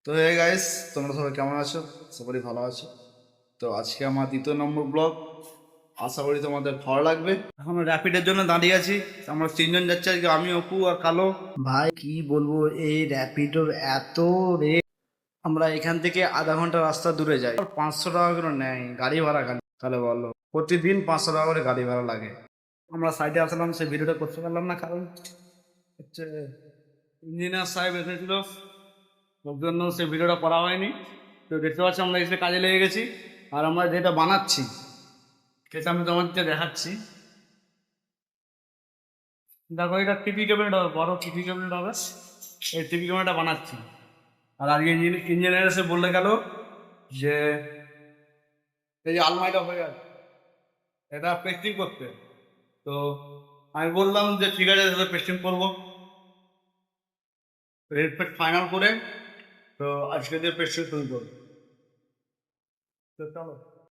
তো hey guys, তোমরা সবাই কেমন আছো? আশা করি ভালো আছো। তো আজকে আমার দ্বিতীয় নম্বর ব্লগ, আশা করি তোমাদের ভালো লাগবে। এখন র্যাপিডের জন্য দাঁড়িয়ে আছি। আমরা তিনজন যাচ্ছি আজকে, আমি, অপু আর কালো। ভাই কি বলবো, এই র্যাপিডোর এত রেট। আমরা এখান থেকে আধা ঘন্টা রাস্তা দূরে যাই, 500 টাকা করে নেয় গাড়ি ভাড়া খালি। তাহলে বলো, প্রতিদিন 500 টাকা করে গাড়ি ভাড়া লাগে। আমরা সাইডে আসলাম, সেই ভিডিওটা করতে পারলাম না, কারণ হচ্ছে ইঞ্জিনিয়ার সাহেব এসেছিল, ওর জন্য সে ভিডিওটা করা হয়নি। তো দেখতে পাচ্ছি আমরা এসে কাজে লেগে গেছি। আর আমরা যেটা বানাচ্ছি সেটা আমি তোমাদেরকে দেখাচ্ছি। দেখো, এটা টিভি ক্যাবিনেট হবে, বড় টিভি ক্যাবিনেট হবে। এই টিভি ক্যাবিনেটটা বানাচ্ছি। আর আজকে ইঞ্জিনিয়ার এসে বললে গেল যে এই যে আলমারিটা হয়ে গেছে, এটা পেস্টিং করতে। তো আমি বললাম যে ঠিক আছে, তাহলে পেস্টিং করবো। রেট ফেট ফাইনাল করে তো আজকে দিয়ে পেস্টিং শুরু করবো। তো চলো।